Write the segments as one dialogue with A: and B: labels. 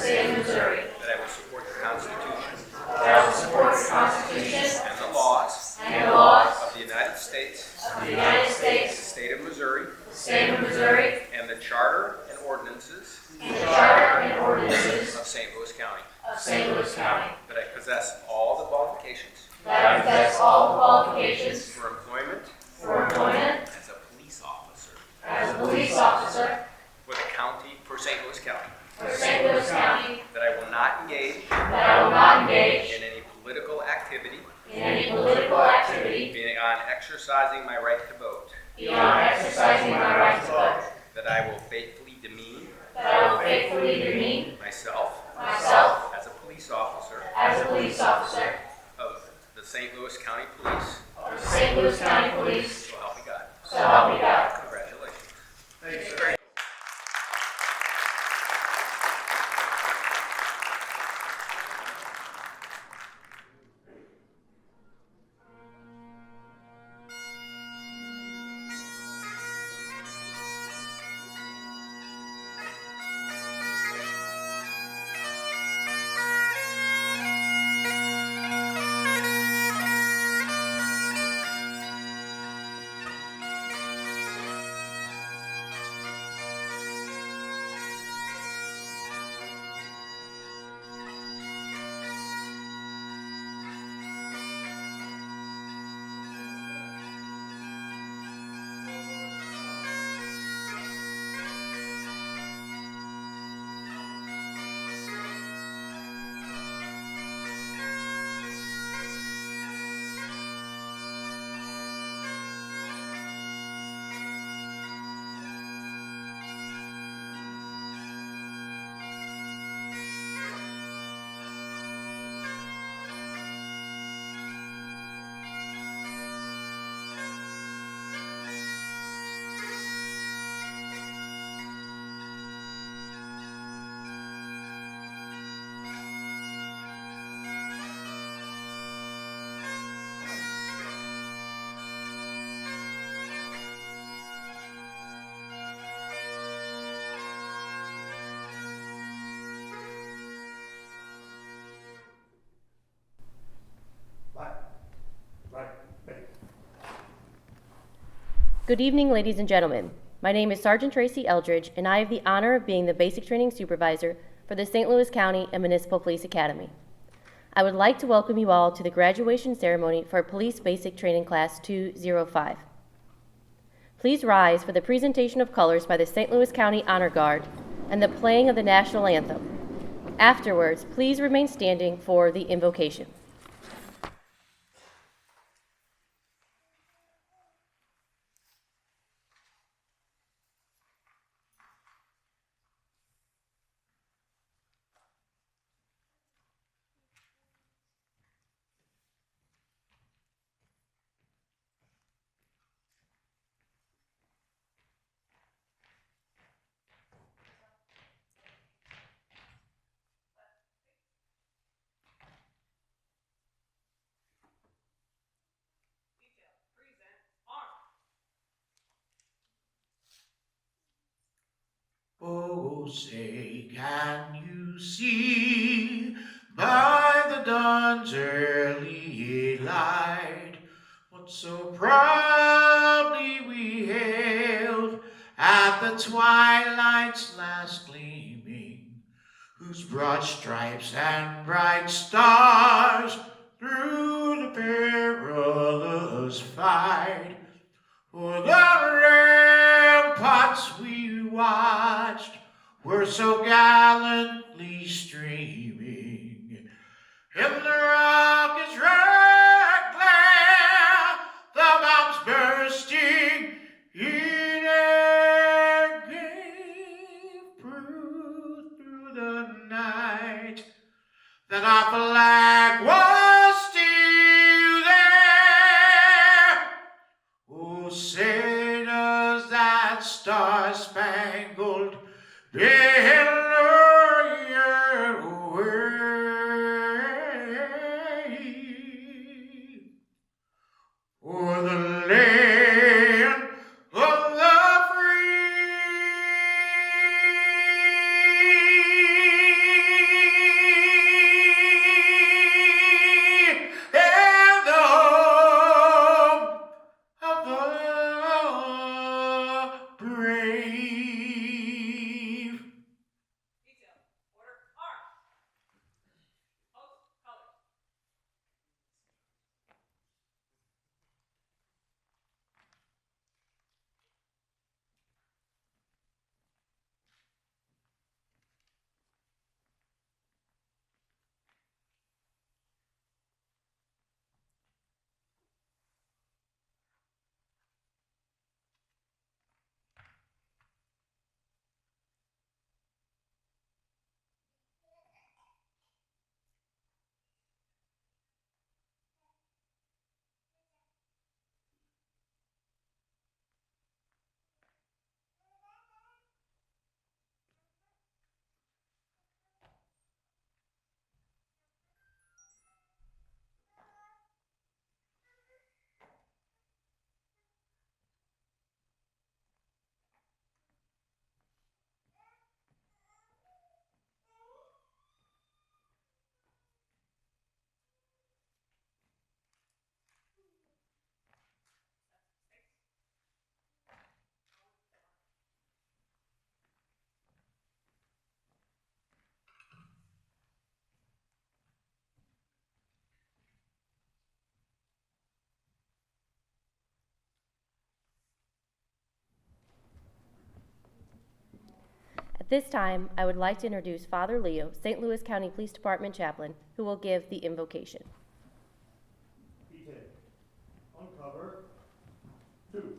A: State of Missouri,
B: that I will support the Constitution
A: that I will support the Constitution
B: and the laws
A: and the laws
B: of the United States,
A: of the United
B: the
A: States,
B: State of Missouri,
A: the State of Missouri,
B: and the Charter and ordinances
A: and the Charter and ordinances
B: of St. Louis County,
A: of St. Louis County,
B: that I possess all the qualifications
A: that I possess all the qualifications
B: for employment
A: for employment
B: as a police officer
A: as a police officer
B: for St. Louis County,
A: for St. Louis County,
B: that I will not engage
A: that I will not engage
B: in any political activity
A: in any political activity
B: beyond exercising my right to vote,
A: beyond exercising my right to vote,
B: that I will faithfully demean
A: that I will faithfully demean
B: myself
A: myself
B: as a police officer
A: as a police officer
B: of the St. Louis County Police.
A: of the St. Louis County Police,
B: So help me God.
A: so help me God.
B: Congratulations.
C: Thanks, sir.
D: Good evening, ladies and gentlemen. My name is Sergeant Tracy Eldridge, and I have the honor of being the Basic Training Supervisor for the St. Louis County and Municipal Police Academy. I would like to welcome you all to the graduation ceremony for Police Basic Training Class 205. Please rise for the presentation of colors by the St. Louis County Honor Guard and the playing of the National Anthem. Afterwards, please remain standing for the invocation.
C: Oh, say, can you see by the dawn's early light what so proudly we hailed at the twilight's last gleaming, whose broad stripes and bright stars through the perilous fight o'er the ramparts we watched were so gallantly streaming. In the rocket's red glare, the bombs bursting in air gave proof through the night that our flag was still there. Oh, say does that star-spangled banner yet wave o'er the land of the free?
D: this time, I would like to introduce Father Leo, St. Louis County Police Department Chaplain, who will give the invocation.
E: P10. Uncover. 2.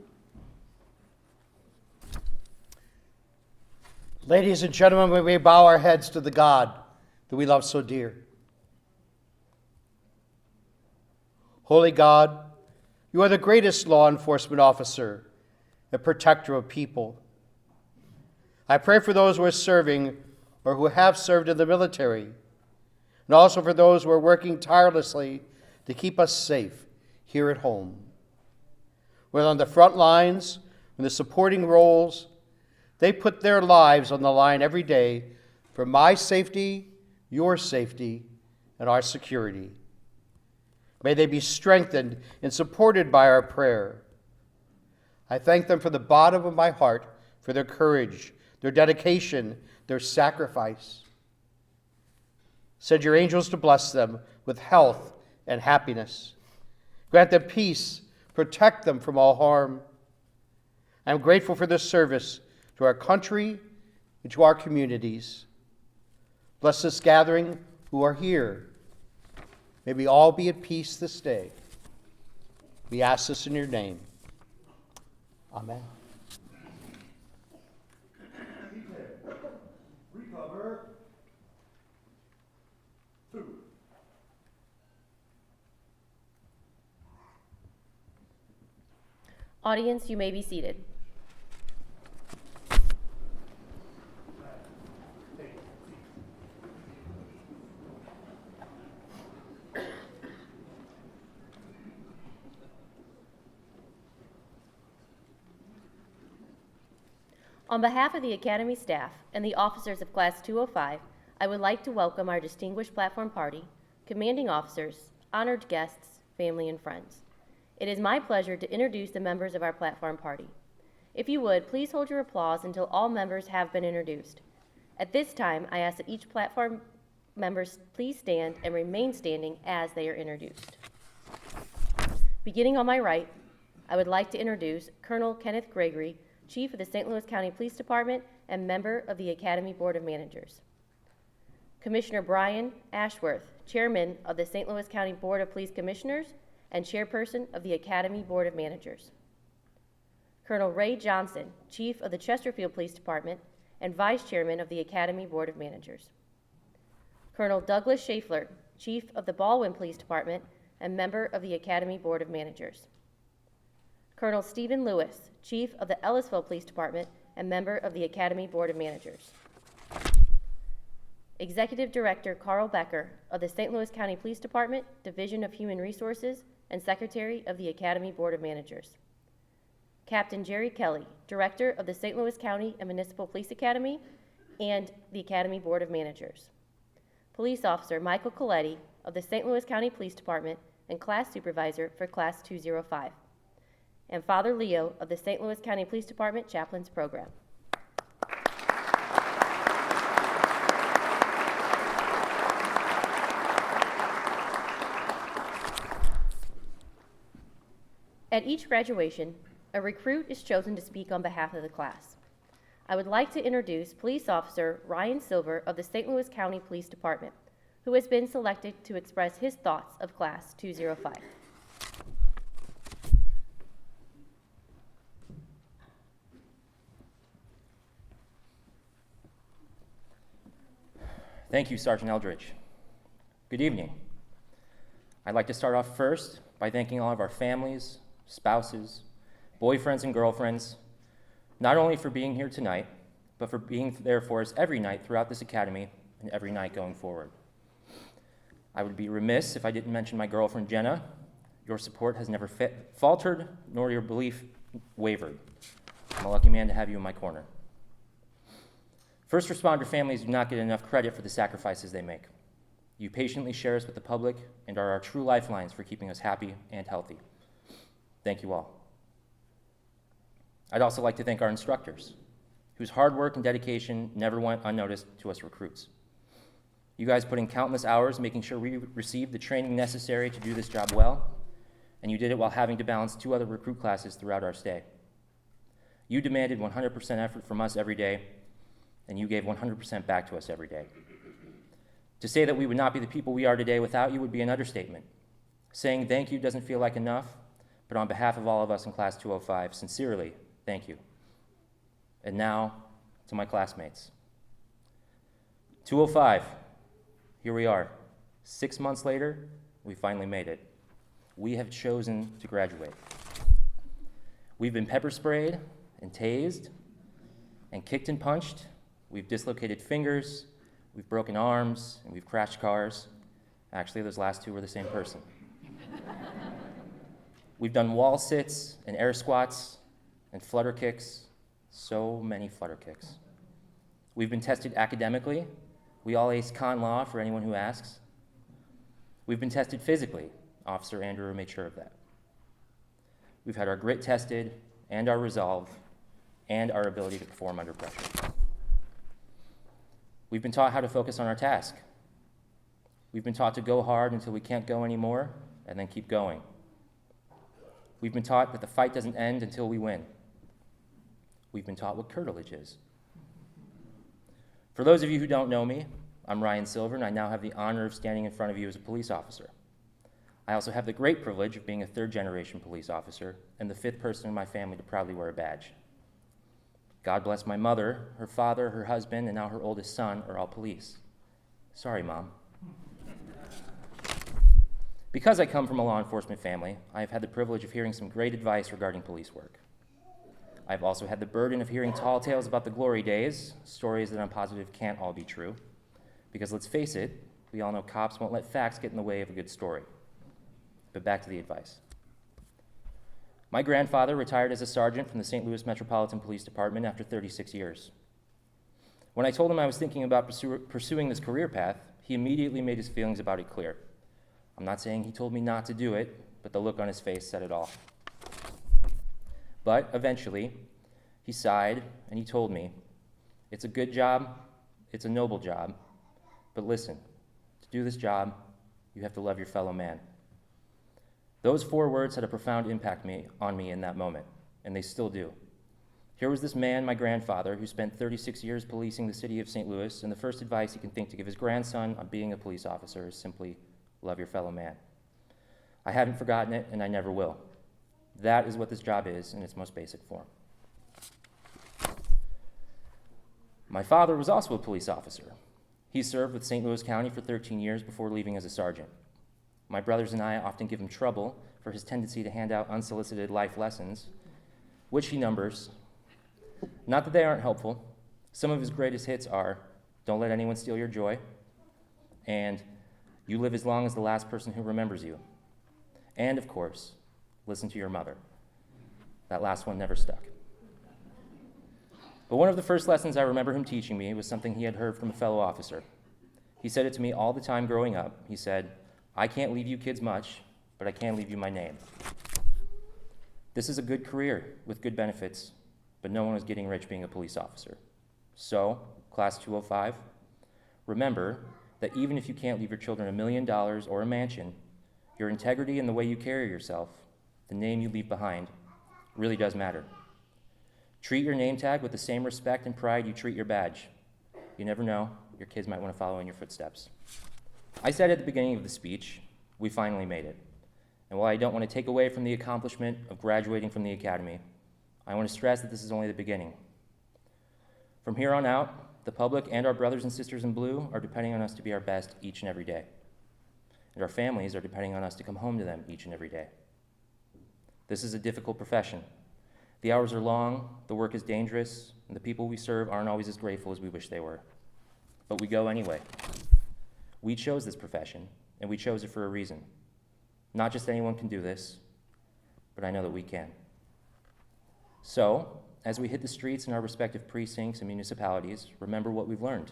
F: Ladies and gentlemen, we may bow our heads to the God that we love so dear. Holy God, you are the greatest law enforcement officer and protector of people. I pray for those who are serving or who have served in the military, and also for those who are working tirelessly to keep us safe here at home. Whether on the front lines, in the supporting roles, they put their lives on the line every day for my safety, your safety, and our security. May they be strengthened and supported by our prayer. I thank them from the bottom of my heart for their courage, their dedication, their sacrifice. Send your angels to bless them with health and happiness. Grant them peace, protect them from all harm. I am grateful for their service to our country and to our communities. Bless this gathering who are here. May we all be at peace this day. We ask this in your name. Amen.
E: P10. Recover. 2.
D: Audience, you may be seated. On behalf of the Academy staff and the officers of Class 205, I would like to welcome our distinguished platform party, commanding officers, honored guests, family, and friends. It is my pleasure to introduce the members of our platform party. If you would, please hold your applause until all members have been introduced. At this time, I ask that each platform member please stand and remain standing as they are introduced. Beginning on my right, I would like to introduce Colonel Kenneth Gregory, Chief of the St. Louis County Police Department and member of the Academy Board of Managers. Commissioner Brian Ashworth, Chairman of the St. Louis County Board of Police Commissioners and Chairperson of the Academy Board of Managers. Colonel Ray Johnson, Chief of the Chesterfield Police Department and Vice Chairman of the Academy Board of Managers. Colonel Douglas Schaeffler, Chief of the Baldwin Police Department and member of the Academy Board of Managers. Colonel Stephen Lewis, Chief of the Ellisville Police Department and member of the Academy Board of Managers. Executive Director Carl Becker of the St. Louis County Police Department, Division of Human Resources, and Secretary of the Academy Board of Managers. Captain Jerry Kelly, Director of the St. Louis County and Municipal Police Academy and the Academy Board of Managers. Police Officer Michael Coletti of the St. Louis County Police Department and Class Supervisor for Class 205. And Father Leo of the St. Louis County Police Department Chaplains Program. At each graduation, a recruit is chosen to speak on behalf of the class. I would like to introduce Police Officer Ryan Silver of the St. Louis County Police Department, who has been selected to express his thoughts of Class 205.
G: Thank you, Sergeant Eldridge. Good evening. I'd like to start off first by thanking all of our families, spouses, boyfriends, and girlfriends, not only for being here tonight, but for being there for us every night throughout this academy and every night going forward. I would be remiss if I didn't mention my girlfriend, Jenna. Your support has never faltered, nor your belief wavered. I'm a lucky man to have you in my corner. First responder families do not get enough credit for the sacrifices they make. You patiently share us with the public and are our true lifelines for keeping us happy and healthy. Thank you all. I'd also like to thank our instructors, whose hard work and dedication never went unnoticed to us recruits. You guys put in countless hours making sure we received the training necessary to do this job well, and you did it while having to balance 2 other recruit classes throughout our stay. You demanded 100% effort from us every day, and you gave 100% back to us every day. To say that we would not be the people we are today without you would be an understatement. Saying thank you doesn't feel like enough, but on behalf of all of us in Class 205, sincerely, thank you. And now, to my classmates. 205, here we are. 6 months later, we finally made it. We have chosen to graduate. We've been pepper sprayed and tased and kicked and punched. We've dislocated fingers, we've broken arms, and we've crashed cars. Actually, those last two were the same person. We've done wall sits and air squats and flutter kicks, so many flutter kicks. We've been tested academically. We all ace con law for anyone who asks. We've been tested physically. Officer Andrew made sure of that. We've had our grit tested and our resolve and our ability to perform under pressure. We've been taught how to focus on our task. We've been taught to go hard until we can't go anymore and then keep going. We've been taught that the fight doesn't end until we win. We've been taught what curtilage is. For those of you who don't know me, I'm Ryan Silver, and I now have the honor of standing in front of you as a police officer. I also have the great privilege of being a third-generation police officer and the fifth person in my family to proudly wear a badge. God bless my mother, her father, her husband, and now her oldest son are all police. Sorry, Mom. Because I come from a law enforcement family, I have had the privilege of hearing some great advice regarding police work. I've also had the burden of hearing tall tales about the glory days, stories that I'm positive can't all be true. Because let's face it, we all know cops won't let facts get in the way of a good story. But back to the advice. My grandfather retired as a sergeant from the St. Louis Metropolitan Police Department after 36 years. When I told him I was thinking about pursuing this career path, he immediately made his feelings about it clear. I'm not saying he told me not to do it, but the look on his face said it all. But eventually, he sighed and he told me, it's a good job, it's a noble job, but listen, to do this job, you have to love your fellow man. Those 4 words had a profound impact on me in that moment, and they still do. Here was this man, my grandfather, who spent 36 years policing the city of St. Louis, and the first advice he can think to give his grandson on being a police officer is simply, love your fellow man. I haven't forgotten it, and I never will. That is what this job is in its most basic form. My father was also a police officer. He served with St. Louis County for 13 years before leaving as a sergeant. My brothers and I often give him trouble for his tendency to hand out unsolicited life lessons, which he numbers. Not that they aren't helpful. Some of his greatest hits are, don't let anyone steal your joy, and you live as long as the last person who remembers you. And, of course, listen to your mother. That last one never stuck. But one of the first lessons I remember him teaching me was something he had heard from a fellow officer. He said it to me all the time growing up. He said, I can't leave you kids much, but I can leave you my name. This is a good career with good benefits, but no one was getting rich being a police officer. So, Class 205, remember that even if you can't leave your children $1 million or a mansion, your integrity and the way you carry yourself, the name you leave behind, really does matter. Treat your name tag with the same respect and pride you treat your badge. You never know, your kids might want to follow in your footsteps. I said at the beginning of the speech, we finally made it. And while I don't want to take away from the accomplishment of graduating from the academy, I want to stress that this is only the beginning. From here on out, the public and our brothers and sisters in blue are depending on us to be our best each and every day. And our families are depending on us to come home to them each and every day. This is a difficult profession. The hours are long, the work is dangerous, and the people we serve aren't always as grateful as we wish they were. But we go anyway. We chose this profession, and we chose it for a reason. Not just anyone can do this, but I know that we can. So, as we hit the streets in our respective precincts and municipalities, remember what we've learned.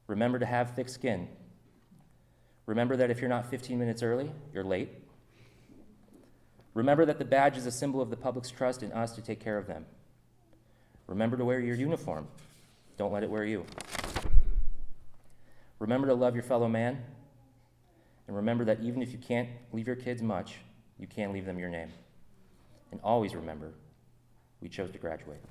G: Remember to have thick skin. Remember that if you're not 15 minutes early, you're late. Remember that the badge is a symbol of the public's trust in us to take care of them. Remember to wear your uniform. Don't let it wear you. Remember to love your fellow man. And remember that even if you can't leave your kids much, you can leave them your name. And always remember, we chose to graduate.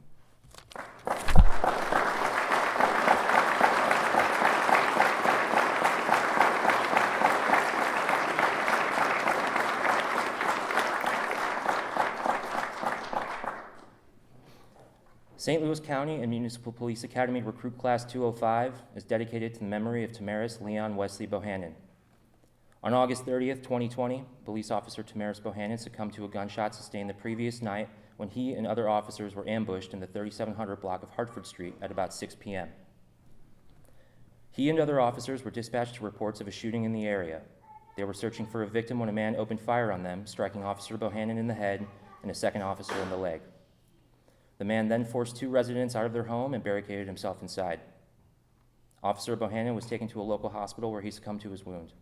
G: St. Louis County and Municipal Police Academy Recruit Class 205 is dedicated to the memory of Tamaris Leon Wesley Bohannon. On August 30th, 2020, police officer Tamaris Bohannon succumbed to a gunshot sustained the previous night when he and other officers were ambushed in the 3700 block of Hartford Street at about 6 p.m. He and other officers were dispatched to reports of a shooting in the area. They were searching for a victim when a man opened fire on them, striking Officer Bohannon in the head and a second officer in the leg. The man then forced 2 residents out of their home and barricaded himself inside. Officer Bohannon was taken to a local hospital where he succumbed to his wound.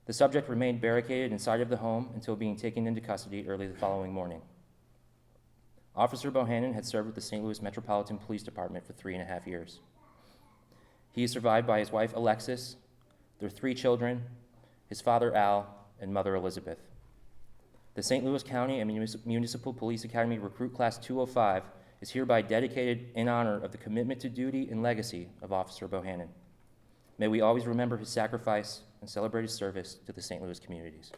G: The subject remained barricaded inside of the home until being taken into custody early the following morning. Officer Bohannon had served with the St. Louis Metropolitan Police Department for 3.5 years. He is survived by his wife Alexis, their 3 children, his father Al, and mother Elizabeth. The St. Louis County and Municipal Police Academy Recruit Class 205 is hereby dedicated in honor of the commitment to duty and legacy of Officer Bohannon. May we always remember his sacrifice and celebrate his service to the St. Louis communities.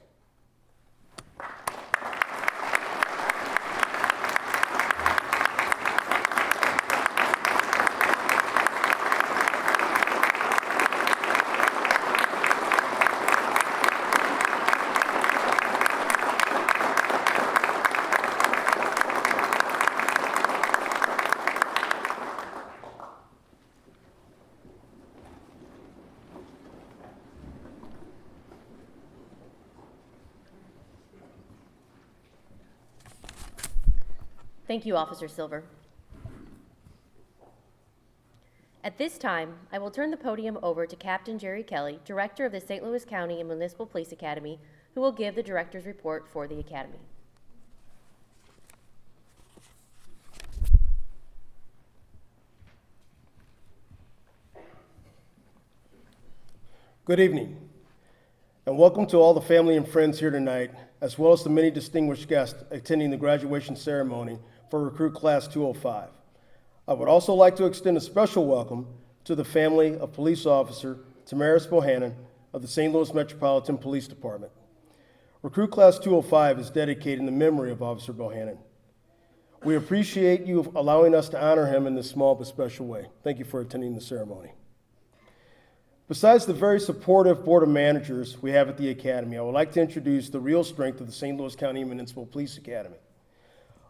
D: Thank you, Officer Silver. At this time, I will turn the podium over to Captain Jerry Kelly, Director of the St. Louis County and Municipal Police Academy, who will give the Director's report for the Academy.
E: Good evening, and welcome to all the family and friends here tonight, as well as the many distinguished guests attending the graduation ceremony for Recruit Class 205. I would also like to extend a special welcome to the family of Police Officer Tamaris Bohannon of the St. Louis Metropolitan Police Department. Recruit Class 205 is dedicated in the memory of Officer Bohannon. We appreciate you allowing us to honor him in this small but special way. Thank you for attending the ceremony. Besides the very supportive Board of Managers we have at the Academy, I would like to introduce the real strength of the St. Louis County Municipal Police Academy.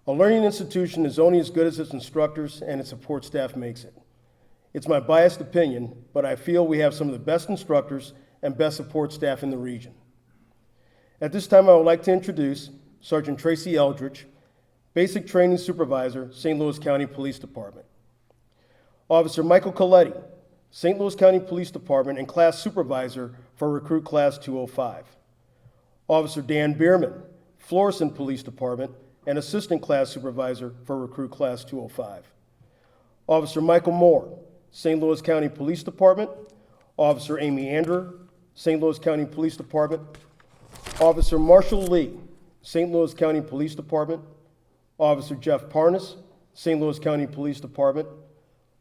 E: A learning institution is only as good as its instructors and its support staff makes it. It's my biased opinion, but I feel we have some of the best instructors and best support staff in the region. At this time, I would like to introduce Sergeant Tracy Eldridge, Basic Training Supervisor, St. Louis County Police Department. Officer Michael Coletti, St. Louis County Police Department and Class Supervisor for Recruit Class 205. Officer Dan Bierman, Florissant Police Department and Assistant Class Supervisor for Recruit Class 205. Officer Michael Moore, St. Louis County Police Department. Officer Amy Andrew, St. Louis County Police Department. Officer Marshall Lee, St. Louis County Police Department. Officer Jeff Parnas, St. Louis County Police Department.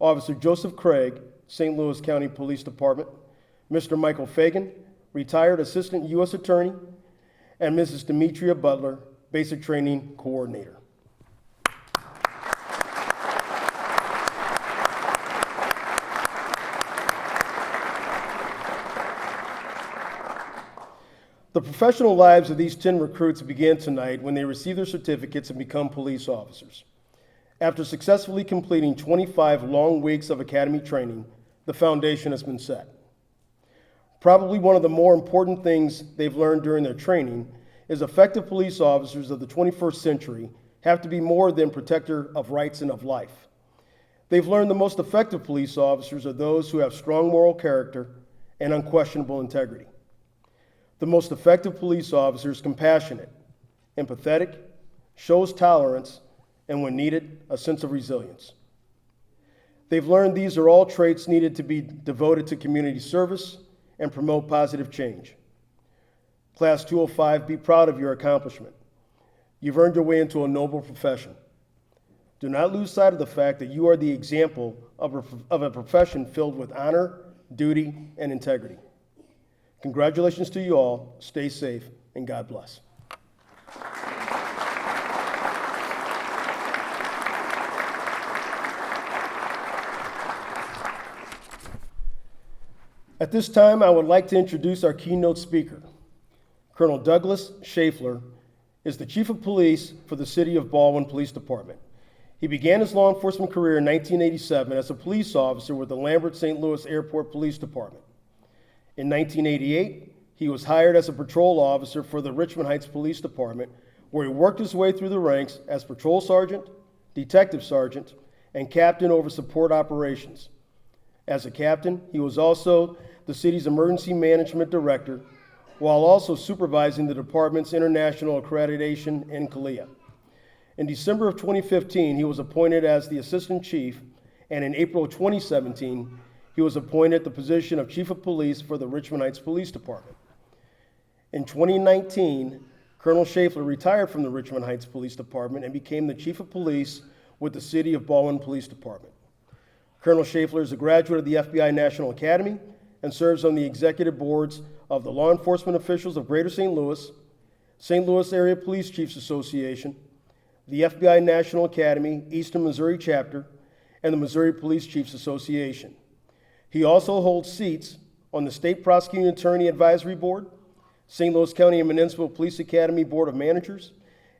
E: Officer Joseph Craig, St. Louis County Police Department. Mr. Michael Fagan, retired Assistant U.S. Attorney, and Mrs. Demetria Butler, Basic Training Coordinator. The professional lives of these 10 recruits began tonight when they received their certificates and become police officers. After successfully completing 25 long weeks of academy training, the foundation has been set. Probably one of the more important things they've learned during their training is effective police officers of the 21st century have to be more than protector of rights and of life. They've learned the most effective police officers are those who have strong moral character and unquestionable integrity. The most effective police officer is compassionate, empathetic, shows tolerance, and when needed, a sense of resilience. They've learned these are all traits needed to be devoted to community service and promote positive change. Class 205, be proud of your accomplishment. You've earned your way into a noble profession. Do not lose sight of the fact that you are the example of a profession filled with honor, duty, and integrity. Congratulations to you all. Stay safe, and God bless. At this time, I would like to introduce our keynote speaker. Colonel Douglas Schaeffler is the Chief of Police for the City of Baldwin Police Department. He began his law enforcement career in 1987 as a police officer with the Lambert St. Louis Airport Police Department. In 1988, he was hired as a patrol officer for the Richmond Heights Police Department, where he worked his way through the ranks as patrol sergeant, detective sergeant, and captain over support operations. As a captain, he was also the city's emergency management director, while also supervising the department's international accreditation in CALIA. In December of 2015, he was appointed as the assistant chief, and in April of 2017, he was appointed the position of chief of police for the Richmond Heights Police Department. In 2019, Colonel Schaeffler retired from the Richmond Heights Police Department and became the chief of police with the City of Baldwin Police Department. Colonel Schaeffler is a graduate of the FBI National Academy and serves on the executive boards of the Law Enforcement Officials of Greater St. Louis Area Police Chiefs Association, the FBI National Academy Eastern Missouri Chapter, and the Missouri Police Chiefs Association. He also holds seats on the State Prosecuting Attorney Advisory Board, St. Louis County and Municipal Police Academy Board of Managers,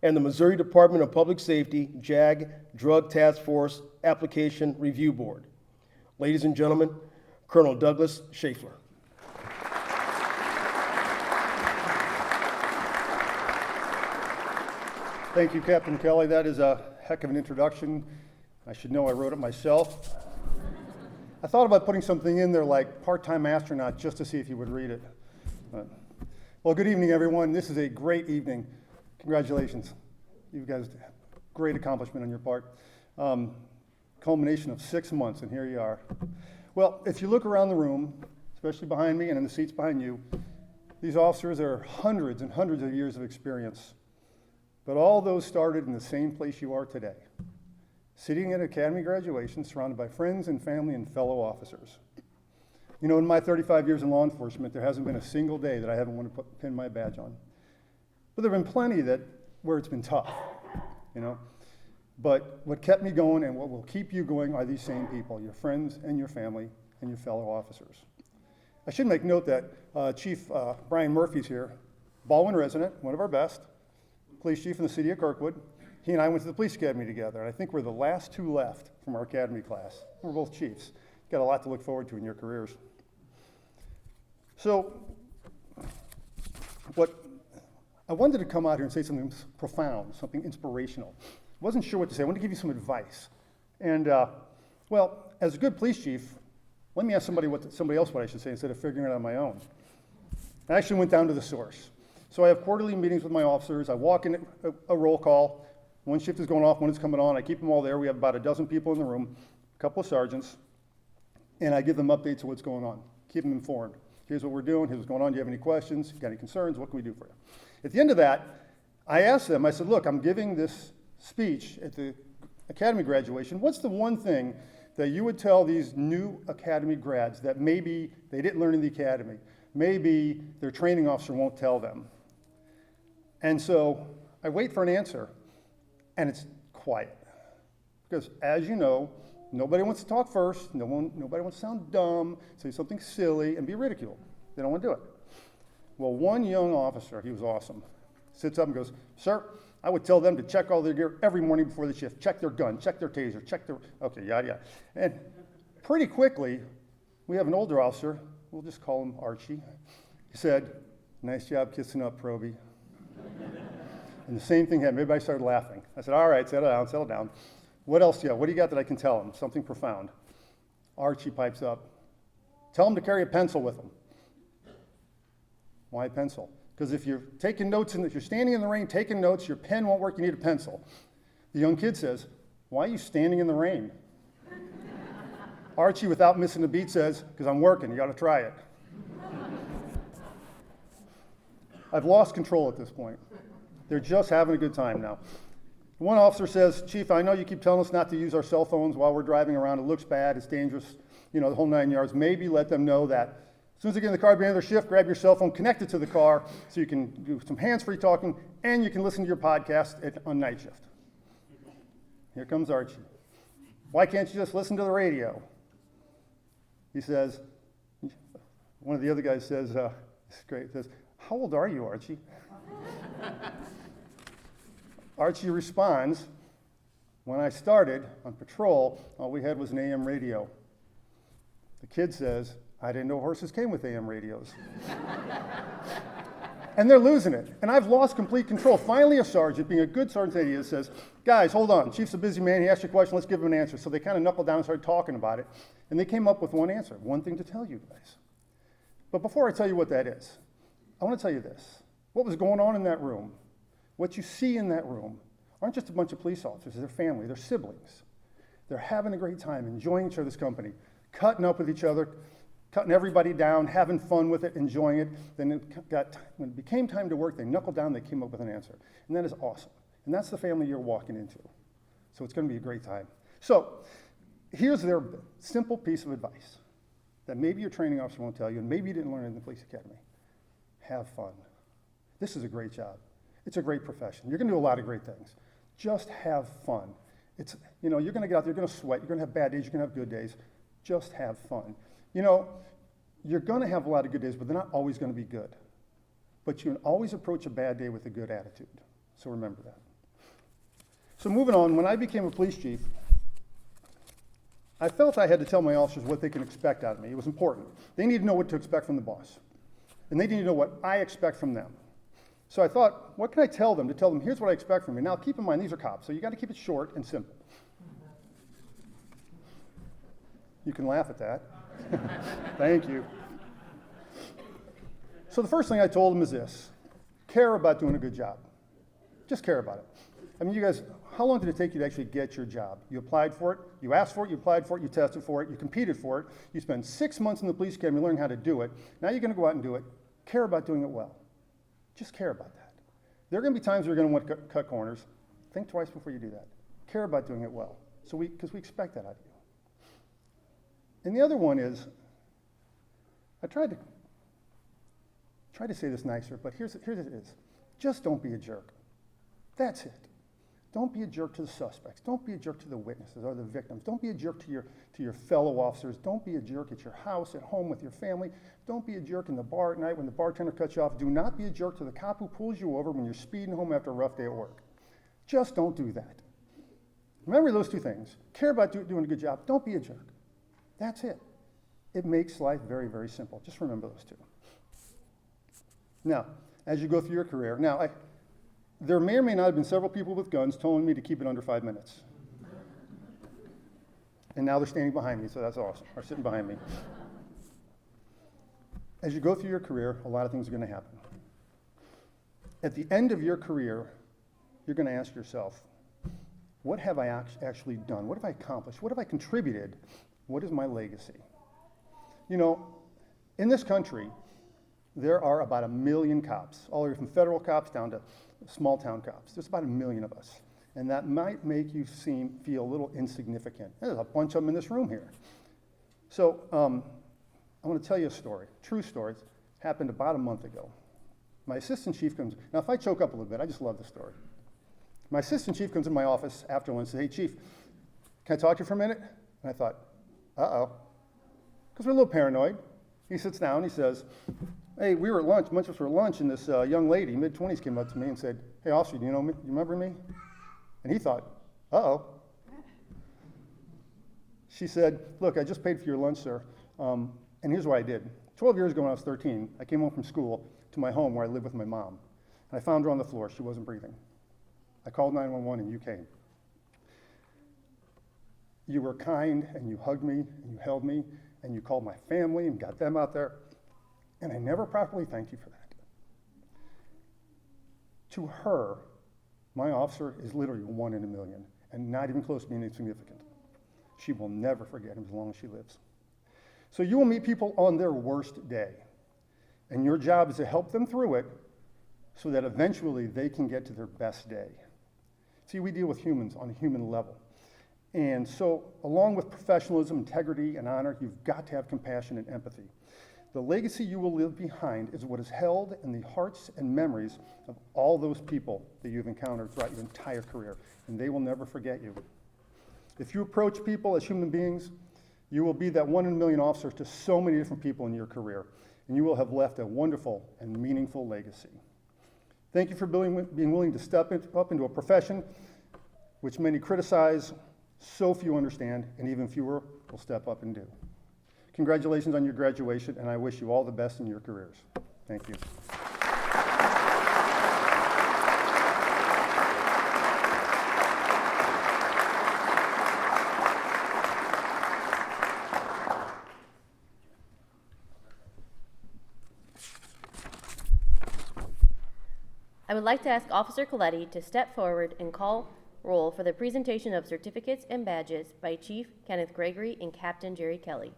E: and the Missouri Department of Public Safety, JAG, Drug Task Force Application Review Board. Ladies and gentlemen, Colonel Douglas Schaeffler.
H: Thank you, Captain Kelly. That is a heck of an introduction. I should know I wrote it myself. I thought about putting something in there like part-time astronaut just to see if you would read it. Well, good evening, everyone. This is a great evening. Congratulations. You guys, great accomplishment on your part. Culmination of 6 months, and here you are. Well, if you look around the room, especially behind me and in the seats behind you, these officers are hundreds and hundreds of years of experience. But all those started in the same place you are today, sitting at academy graduation, surrounded by friends and family and fellow officers. You know, in my 35 years in law enforcement, there hasn't been a single day that I haven't wanted to pin my badge on. But there have been plenty where it's been tough, you know. But what kept me going and what will keep you going are these same people, your friends and your family and your fellow officers. I should make note that Chief Brian Murphy's here, Baldwin resident, one of our best, police chief in the city of Kirkwood. He and I went to the police academy together, and I think we're the last two left from our academy class. We're both chiefs. Got a lot to look forward to in your careers. So, I wanted to come out here and say something profound, something inspirational. I wasn't sure what to say. I wanted to give you some advice. And, well, as a good police chief, let me ask somebody else what I should say instead of figuring it out on my own. I actually went down to the source. So I have quarterly meetings with my officers. I walk in a roll call. One shift is going off, one is coming on. I keep them all there. We have about a dozen people in the room, a couple of sergeants, and I give them updates of what's going on. Keep them informed. Here's what we're doing. Here's what's going on. Do you have any questions? Got any concerns? What can we do for you? At the end of that, I asked them, I said, look, I'm giving this speech at the academy graduation. What's the one thing that you would tell these new academy grads that maybe they didn't learn in the academy? Maybe their training officer won't tell them. And so I wait for an answer, and it's quiet. Because as you know, nobody wants to talk first. Nobody wants to sound dumb, say something silly, and be ridiculed. They don't want to do it. Well, one young officer, he was awesome, sits up and goes, sir, I would tell them to check all their gear every morning before the shift. Check their gun, check their taser, check their, okay, yada, yada. And pretty quickly, we have an older officer, we'll just call him Archie. He said, nice job kissing up, Proby. And the same thing happened. Everybody started laughing. I said, all right, settle down. What else, what do you got that I can tell him? Something profound. Archie pipes up. Tell him to carry a pencil with him. Why a pencil? Because if you're taking notes, and if you're standing in the rain taking notes, your pen won't work, you need a pencil. The young kid says, why are you standing in the rain? Archie, without missing a beat, says, because I'm working, you got to try it. I've lost control at this point. They're just having a good time now. One officer says, Chief, I know you keep telling us not to use our cell phones while we're driving around. It looks bad, it's dangerous, the whole 9 yards. Maybe let them know that as soon as they get in the car at the end of their shift, grab your cell phone, connect it to the car so you can do some hands-free talking, and you can listen to your podcast on night shift. Here comes Archie. Why can't you just listen to the radio? He says, one of the other guys says, it's great, says, "How old are you, Archie?" Archie responds, "When I started on patrol, all we had was an AM radio." The kid says, "I didn't know horses came with AM radios." And they're losing it. And I've lost complete control. Finally, a sergeant, being a good sergeant that he is, says, "Guys, hold on. Chief's a busy man. He asked you a question. Let's give him an answer." So they kind of knuckled down and started talking about it. And they came up with one answer, one thing to tell you guys. But before I tell you what that is, I want to tell you this. What was going on in that room, what you see in that room, aren't just a bunch of police officers. They're family. They're siblings. They're having a great time, enjoying each other's company, cutting up with each other, cutting everybody down, having fun with it, enjoying it. Then when it became time to work, they knuckled down, they came up with an answer. And that is awesome. And that's the family you're walking into. So it's going to be a great time. So here's their simple piece of advice that maybe your training officer won't tell you, and maybe you didn't learn it in the police academy. Have fun. This is a great job. It's a great profession. You're going to do a lot of great things. Just have fun. It's, you're going to get out there, you're going to sweat, you're going to have bad days, you're going to have good days. Just have fun. You're going to have a lot of good days, but they're not always going to be good. But you can always approach a bad day with a good attitude. So remember that. So moving on, when I became a police chief, I felt I had to tell my officers what they can expect out of me. It was important. They need to know what to expect from the boss. And they need to know what I expect from them. So I thought, what can I tell them to tell them, here's what I expect from you. Now, keep in mind, these are cops, so you got to keep it short and simple. You can laugh at that. Thank you. So the first thing I told them is this: care about doing a good job. Just care about it. I mean, you guys, how long did it take you to actually get your job? You applied for it, you asked for it, you applied for it, you tested for it, you competed for it, you spent 6 months in the police academy learning how to do it. Now you're going to go out and do it. Care about doing it well. Just care about that. There are going to be times where you're going to want to cut corners. Think twice before you do that. Care about doing it well. Because we expect that out of you. And the other one is, I tried to say this nicer, but here's it is. Just don't be a jerk. That's it. Don't be a jerk to the suspects. Don't be a jerk to the witnesses or the victims. Don't be a jerk to your fellow officers. Don't be a jerk at your house, at home with your family. Don't be a jerk in the bar at night when the bartender cuts you off. Do not be a jerk to the cop who pulls you over when you're speeding home after a rough day at work. Just don't do that. Remember those two things. Care about doing a good job. Don't be a jerk. That's it. It makes life very, very simple. Just remember those two. Now, as you go through your career, there may or may not have been several people with guns telling me to keep it under 5 minutes. And now they're standing behind me, so that's awesome, or sitting behind me. As you go through your career, a lot of things are going to happen. At the end of your career, you're going to ask yourself, what have I actually done? What have I accomplished? What have I contributed? What is my legacy? In this country, there are about 1 million cops, all the way from federal cops down to small town cops. There's about 1 million of us. And that might make you feel a little insignificant. There's a bunch of them in this room here. So I want to tell you a story, true story. It happened about a month ago. My assistant chief comes, now if I choke up a little bit, I just love the story. My assistant chief comes in my office after lunch and says, "Hey chief, can I talk to you for a minute?" And I thought, uh-oh, because we're a little paranoid. He sits down, he says, "Hey, we were at lunch, much of us were at lunch, and this young lady, mid-20s, came up to me and said, 'Hey, officer, do you know me? Do you remember me?' And he thought, uh-oh." She said, "Look, I just paid for your lunch, sir, and here's what I did. 12 years ago when I was 13, I came home from school to my home where I live with my mom, and I found her on the floor. She wasn't breathing. I called 911, and you came. You were kind, and you hugged me, and you held me, and you called my family and got them out there, and I never properly thanked you for that." To her, my officer is literally 1 in a million, and not even close to being insignificant. She will never forget him as long as she lives. So you will meet people on their worst day, and your job is to help them through it so that eventually they can get to their best day. See, we deal with humans on a human level. And so, along with professionalism, integrity, and honor, you've got to have compassion and empathy. The legacy you will leave behind is what is held in the hearts and memories of all those people that you've encountered throughout your entire career, and they will never forget you. If you approach people as human beings, you will be that 1 in a million officer to so many different people in your career. and you will have left a wonderful and meaningful legacy. Thank you for being willing to step up into a profession which many criticize, so few understand, and even fewer will step up and do. Congratulations on your graduation, and I wish you all the best in your careers. Thank you.
D: I would like to ask Officer Coletti to step forward and call roll for the presentation of certificates and badges by Chief Kenneth Gregory and Captain Jerry Kelly.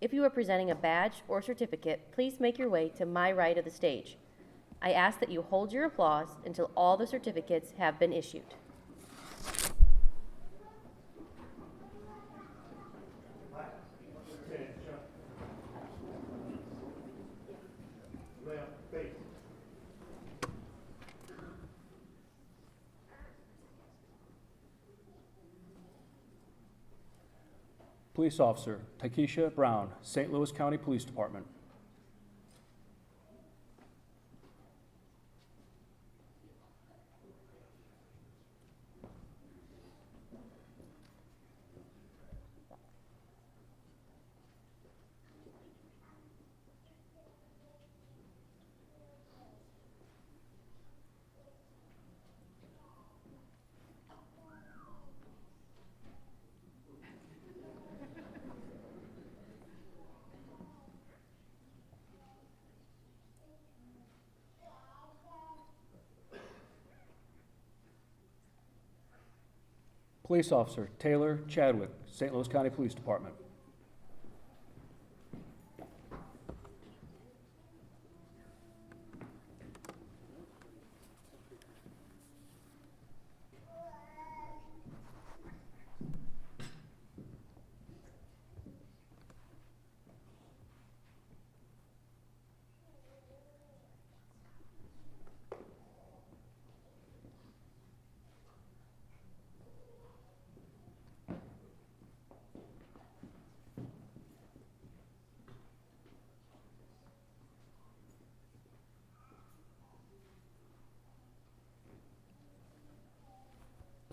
D: If you are presenting a badge or certificate, please make your way to my right of the stage. I ask that you hold your applause until all the certificates have been issued.
I: Police Officer Takesha Brown, St. Louis County Police Department. Police Officer Taylor Chadwick, St. Louis County Police Department.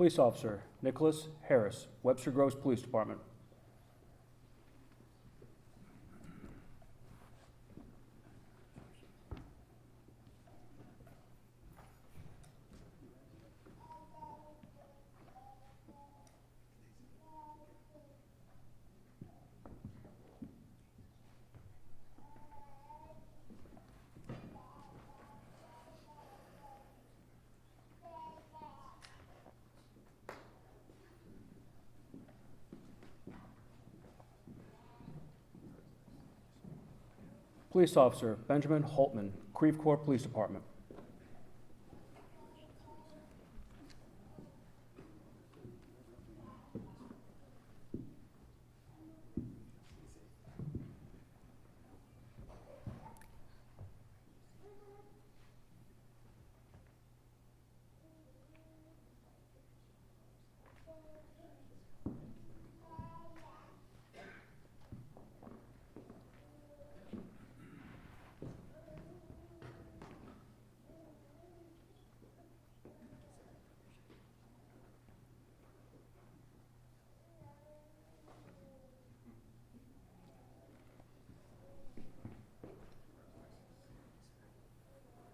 I: Police Officer Nicholas Harris, Webster Groves Police Department. Police Officer Benjamin Holtman, Creve Coeur Police Department.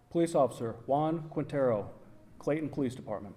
I: Police Officer Juan Quintero, Clayton Police Department.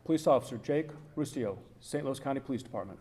I: Police Officer Jake Ruscio, St. Louis County Police Department.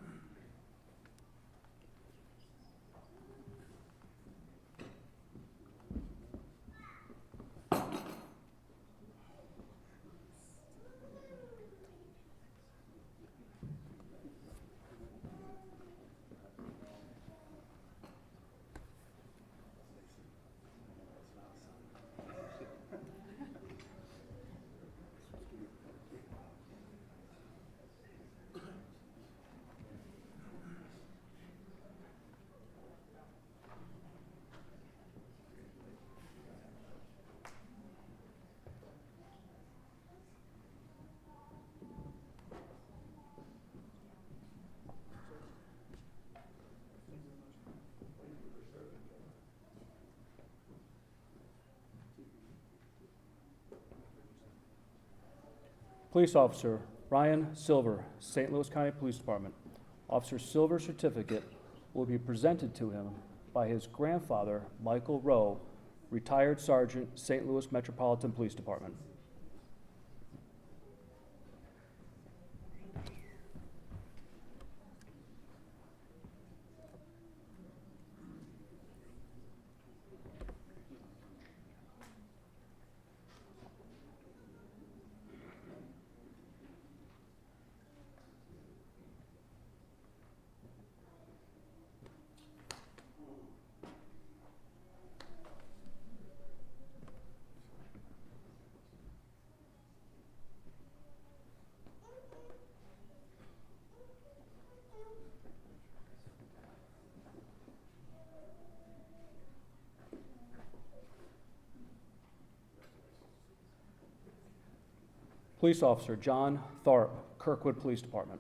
I: Police Officer Ryan Silver, St. Louis County Police Department. Officer Silver's certificate will be presented to him by his grandfather, Michael Rowe, retired Sergeant, St. Louis Metropolitan Police Department. Police Officer John Tharp, Kirkwood Police Department.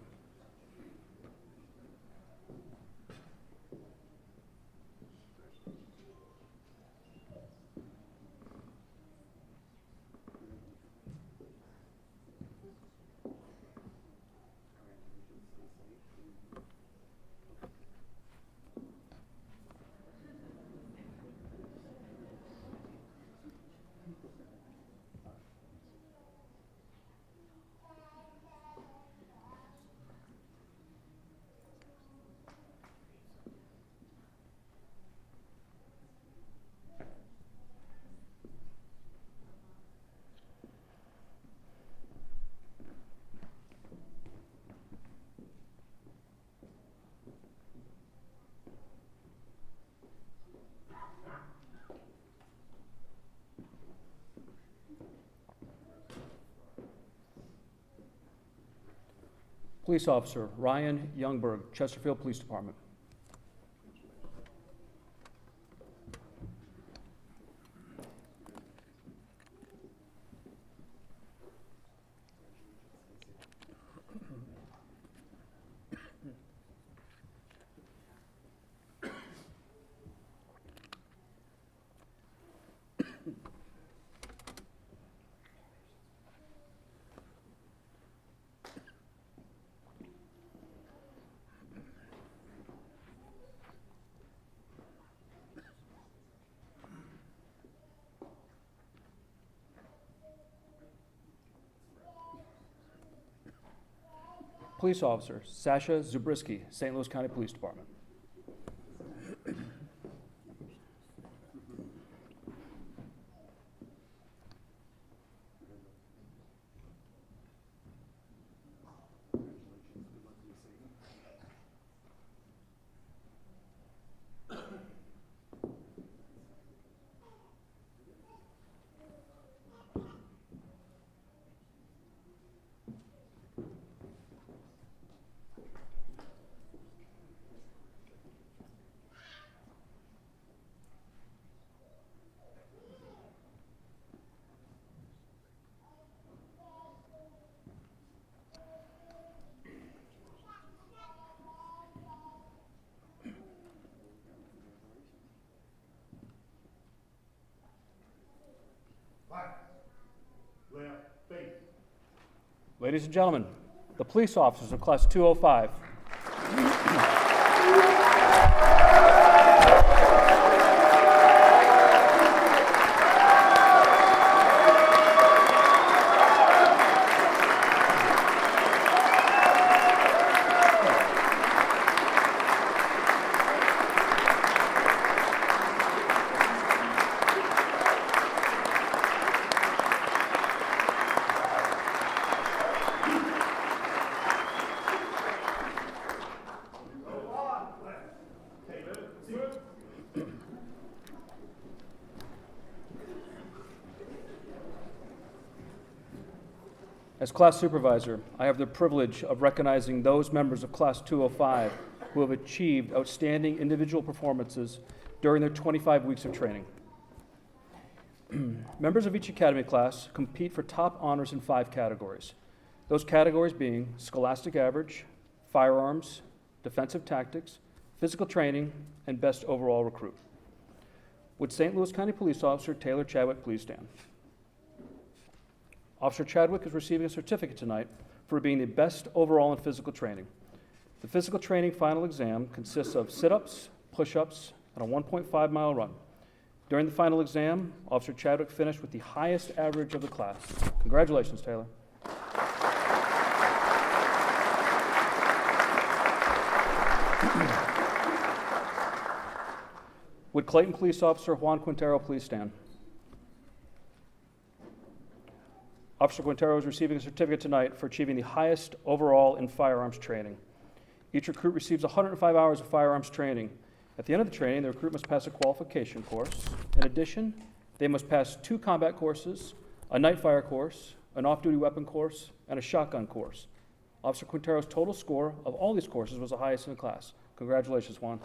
I: Police Officer Ryan Youngberg, Chesterfield Police Department. Police Officer Sasha Zabriskie, St. Louis County Police Department. Ladies and gentlemen, the police officers of Class 205. As class supervisor, I have the privilege of recognizing those members of Class 205 who have achieved outstanding individual performances during their 25 weeks of training. Members of each academy class compete for top honors in 5 categories. Those categories being scholastic average, firearms, defensive tactics, physical training, and best overall recruit. Would St. Louis County Police Officer Taylor Chadwick please stand? Officer Chadwick is receiving a certificate tonight for being the best overall in physical training. The physical training final exam consists of sit-ups, push-ups, and a 1.5-mile run. During the final exam, Officer Chadwick finished with the highest average of the class. Congratulations, Taylor. Would Clayton Police Officer Juan Quintero please stand? Officer Quintero is receiving a certificate tonight for achieving the highest overall in firearms training. Each recruit receives 105 hours of firearms training. At the end of the training, the recruit must pass a qualification course. In addition, they must pass 2 combat courses, a night fire course, an off-duty weapon course, and a shotgun course. Officer Quintero's total score of all these courses was the highest in the class. Congratulations, Juan.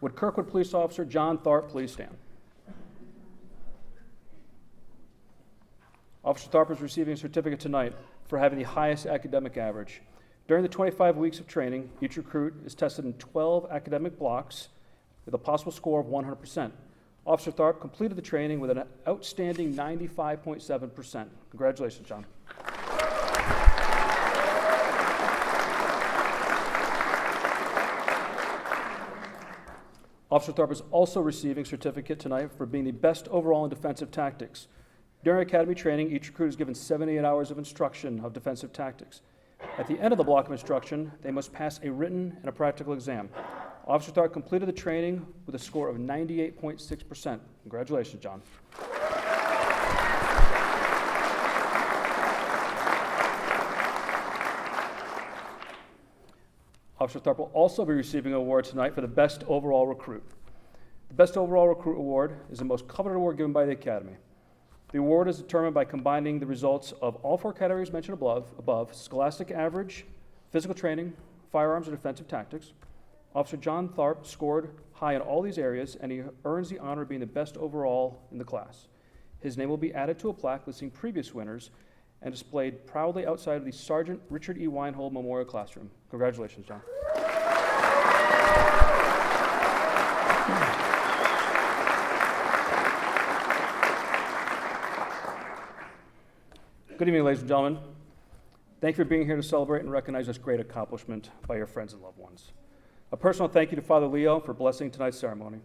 I: Would Kirkwood Police Officer John Tharp please stand? Officer Tharp is receiving a certificate tonight for having the highest academic average. During the 25 weeks of training, each recruit is tested in 12 academic blocks with a possible score of 100%. Officer Tharp completed the training with an outstanding 95.7%. Congratulations, John. Officer Tharp is also receiving a certificate tonight for being the best overall in defensive tactics. During academy training, each recruit is given 78 hours of instruction of defensive tactics. At the end of the block of instruction, they must pass a written and a practical exam. Officer Tharp completed the training with a score of 98.6%. Congratulations, John. Officer Tharp will also be receiving an award tonight for the best overall recruit. The best overall recruit award is the most coveted award given by the Academy. The award is determined by combining the results of all 4 categories mentioned above, scholastic average, physical training, firearms, and defensive tactics. Officer John Tharp scored high in all these areas, and he earns the honor of being the best overall in the class. His name will be added to a plaque listing previous winners and displayed proudly outside of the Sergeant Richard E. Weinhold Memorial Classroom. Congratulations, John. Good evening, ladies and gentlemen. Thank you for being here to celebrate and recognize this great accomplishment by your friends and loved ones. A personal thank you to Father Leo for blessing tonight's ceremony.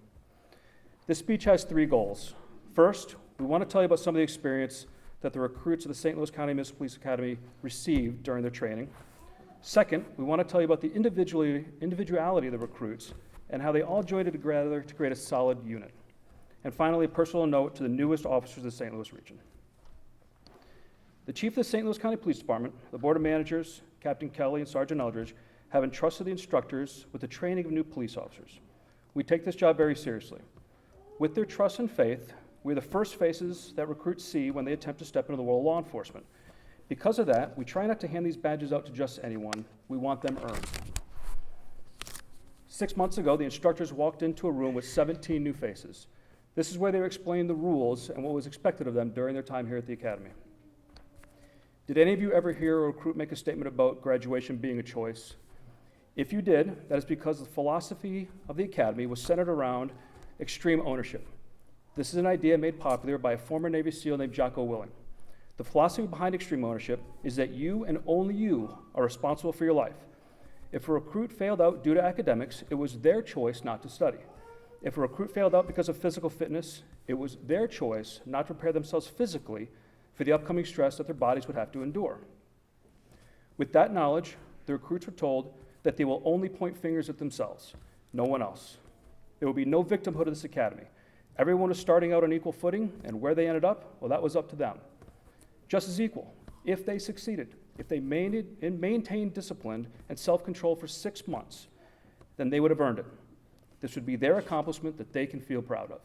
I: This speech has 3 goals. First, we want to tell you about some of the experience that the recruits of the St. Louis County Municipal Police Academy received during their training. Second, we want to tell you about the individuality of the recruits and how they all joined together to create a solid unit. And finally, a personal note to the newest officers of the St. Louis region. The Chief of the St. Louis County Police Department, the Board of Managers, Captain Kelly and Sergeant Eldridge, have entrusted the instructors with the training of new police officers. We take this job very seriously. With their trust and faith, we're the first faces that recruits see when they attempt to step into the world of law enforcement. Because of that, we try not to hand these badges out to just anyone. We want them earned. 6 months ago, the instructors walked into a room with 17 new faces. This is where they were explained the rules and what was expected of them during their time here at the Academy. Did any of you ever hear a recruit make a statement about graduation being a choice? If you did, that is because the philosophy of the Academy was centered around extreme ownership. This is an idea made popular by a former Navy SEAL named Jocko Willing. The philosophy behind extreme ownership is that you and only you are responsible for your life. If a recruit failed out due to academics, it was their choice not to study. If a recruit failed out because of physical fitness, it was their choice not to prepare themselves physically for the upcoming stress that their bodies would have to endure. With that knowledge, the recruits were told that they will only point fingers at themselves, no one else. There will be no victimhood of this academy. Everyone was starting out on equal footing, and where they ended up, well, that was up to them. Just as equal, if they succeeded, if they maintained discipline and self-control for 6 months, then they would have earned it. This would be their accomplishment that they can feel proud of.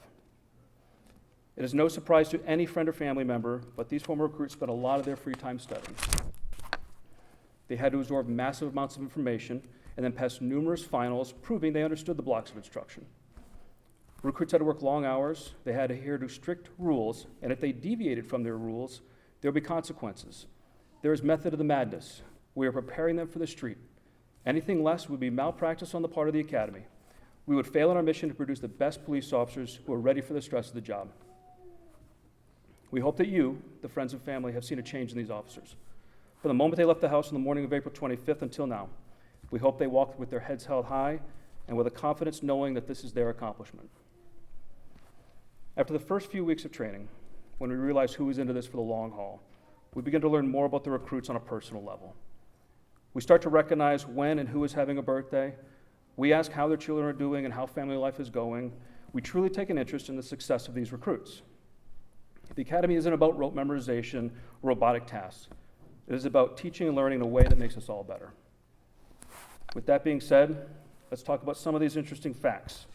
I: It is no surprise to any friend or family member, but these former recruits spent a lot of their free time studying. They had to absorb massive amounts of information and then pass numerous finals proving they understood the blocks of instruction. Recruits had to work long hours, they had to adhere to strict rules, and if they deviated from their rules, there would be consequences. There is method of the madness. We are preparing them for the street. Anything less would be malpractice on the part of the Academy. We would fail in our mission to produce the best police officers who are ready for the stress of the job. We hope that you, the friends and family, have seen a change in these officers. From the moment they left the house on the morning of April 25th until now, we hope they walked with their heads held high and with a confidence knowing that this is their accomplishment. After the first few weeks of training, when we realized who was into this for the long haul, we begin to learn more about the recruits on a personal level. We start to recognize when and who is having a birthday. We ask how their children are doing and how family life is going. We truly take an interest in the success of these recruits. The Academy isn't about rote memorization or robotic tasks. It is about teaching and learning in a way that makes us all better. With that being said, let's talk about some of these interesting facts.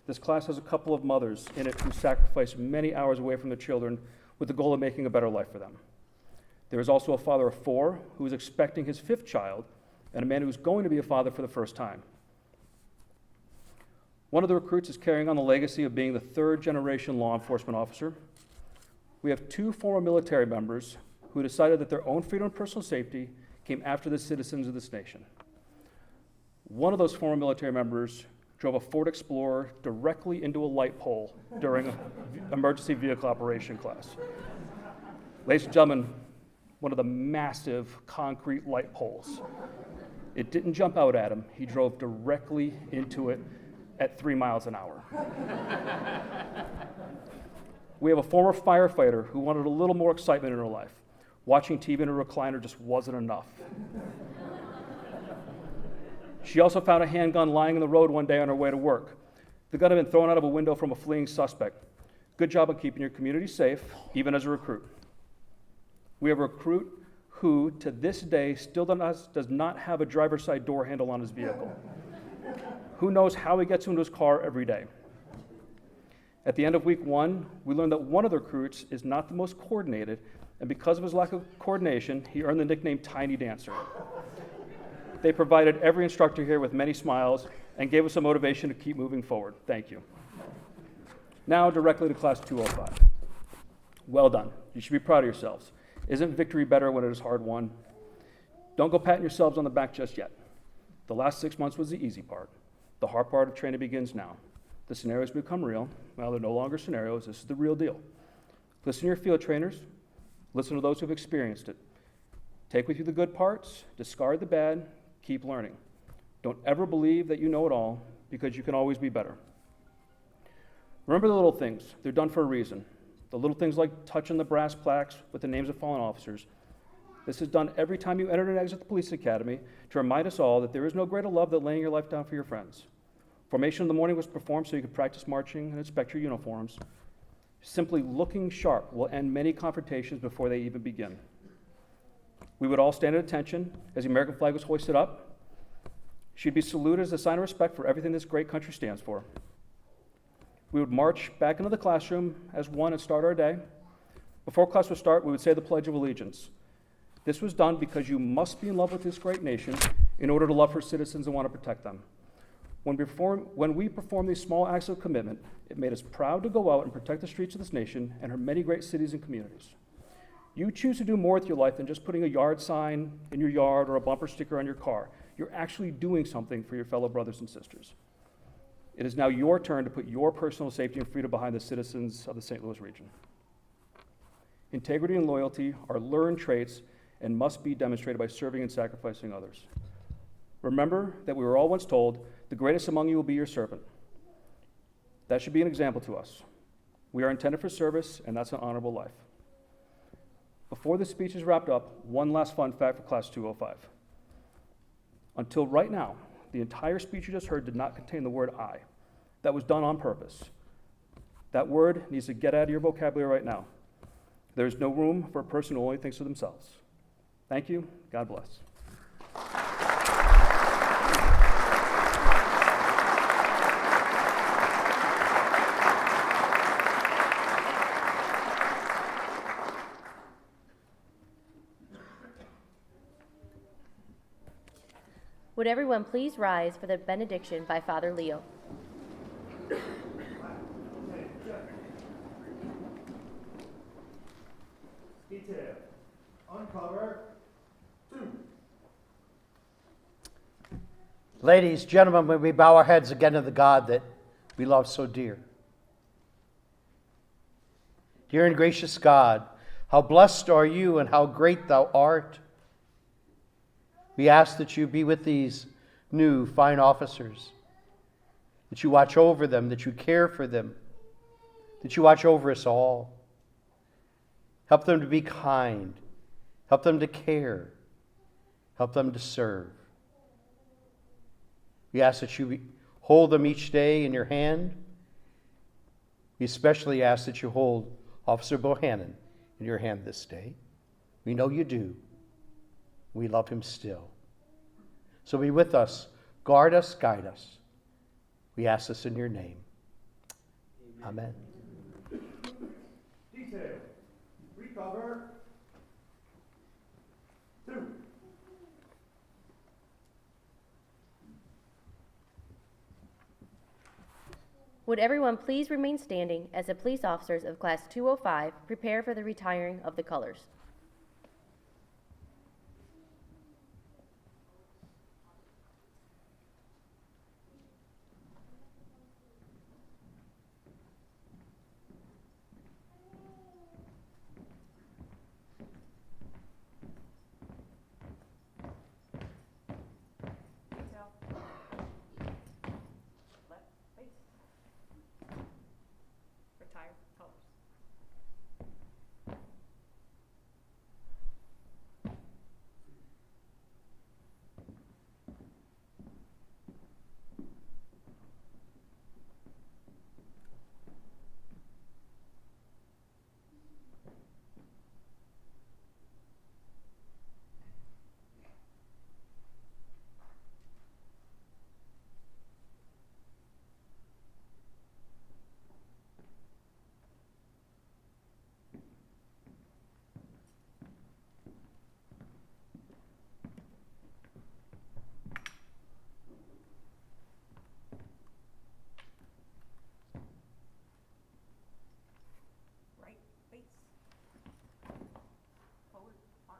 I: This class has a couple of mothers in it who sacrifice many hours away from their children with the goal of making a better life for them. There is also a father of 4 who is expecting his 5th child, and a man who is going to be a father for the first time. One of the recruits is carrying on the legacy of being the 3rd-generation law enforcement officer. We have 2 former military members who decided that their own freedom and personal safety came after the citizens of this nation. One of those former military members drove a Ford Explorer directly into a light pole during an emergency vehicle operation class. Ladies and gentlemen, one of the massive concrete light poles. It didn't jump out at him. He drove directly into it at 3 miles an hour. We have a former firefighter who wanted a little more excitement in her life. Watching TV in a recliner just wasn't enough. She also found a handgun lying in the road one day on her way to work. The gun had been thrown out of a window from a fleeing suspect. Good job on keeping your community safe, even as a recruit. We have a recruit who, to this day, still does not have a driver's side door handle on his vehicle. Who knows how he gets into his car every day? At the end of week 1, we learned that one of the recruits is not the most coordinated, and because of his lack of coordination, he earned the nickname Tiny Dancer. They provided every instructor here with many smiles and gave us a motivation to keep moving forward. Thank you. Now, directly to Class 205. Well done. You should be proud of yourselves. Isn't victory better when it is hard won? Don't go patting yourselves on the back just yet. The last 6 months was the easy part. The hard part of training begins now. The scenarios become real. Well, they're no longer scenarios. This is the real deal. Listen to your field trainers. Listen to those who have experienced it. Take with you the good parts, discard the bad, keep learning. Don't ever believe that you know it all, because you can always be better. Remember the little things. They're done for a reason. The little things like touching the brass plaques with the names of fallen officers. This is done every time you enter and exit the police academy to remind us all that there is no greater love than laying your life down for your friends. Formation in the morning was performed so you could practice marching and inspect your uniforms. Simply looking sharp will end many confrontations before they even begin. We would all stand at attention as the American flag was hoisted up. She'd be saluted as a sign of respect for everything this great country stands for. We would march back into the classroom as one and start our day. Before class would start, we would say the Pledge of Allegiance. This was done because you must be in love with this great nation in order to love her citizens and want to protect them. When we perform these small acts of commitment, it made us proud to go out and protect the streets of this nation and her many great cities and communities. You choose to do more with your life than just putting a yard sign in your yard or a bumper sticker on your car. You're actually doing something for your fellow brothers and sisters. It is now your turn to put your personal safety and freedom behind the citizens of the St. Louis region. Integrity and loyalty are learned traits and must be demonstrated by serving and sacrificing others. Remember that we were all once told, the greatest among you will be your servant. That should be an example to us. We are intended for service, and that's an honorable life. Before the speech is wrapped up, one last fun fact for Class 205. Until right now, the entire speech you just heard did not contain the word I. That was done on purpose. That word needs to get out of your vocabulary right now. There's no room for a person who only thinks of themselves. Thank you. God bless.
D: Would everyone please rise for the benediction by Father Leo?
H: Detail. Uncover. 2.
F: Ladies, gentlemen, may we bow our heads again to the God that we love so dear. Dear and gracious God, how blessed are you and how great thou art. We ask that you be with these new fine officers, that you watch over them, that you care for them, that you watch over us all. Help them to be kind. Help them to care. Help them to serve. We ask that you hold them each day in your hand. We especially ask that you hold Officer Bohannon in your hand this day. We know you do. We love him still. So be with us, guard us, guide us. We ask this in your name. Amen.
H: Detail. Recover. 2.
D: Would everyone please remain standing as the police officers of Class 205 prepare for the retiring of the colors? Retire colors. Right face. Forward march.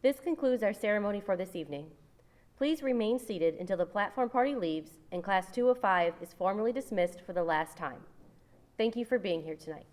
D: This concludes our ceremony for this evening. Please remain seated until the platform party leaves and Class 205 is formally dismissed for the last time. Thank you for being here tonight.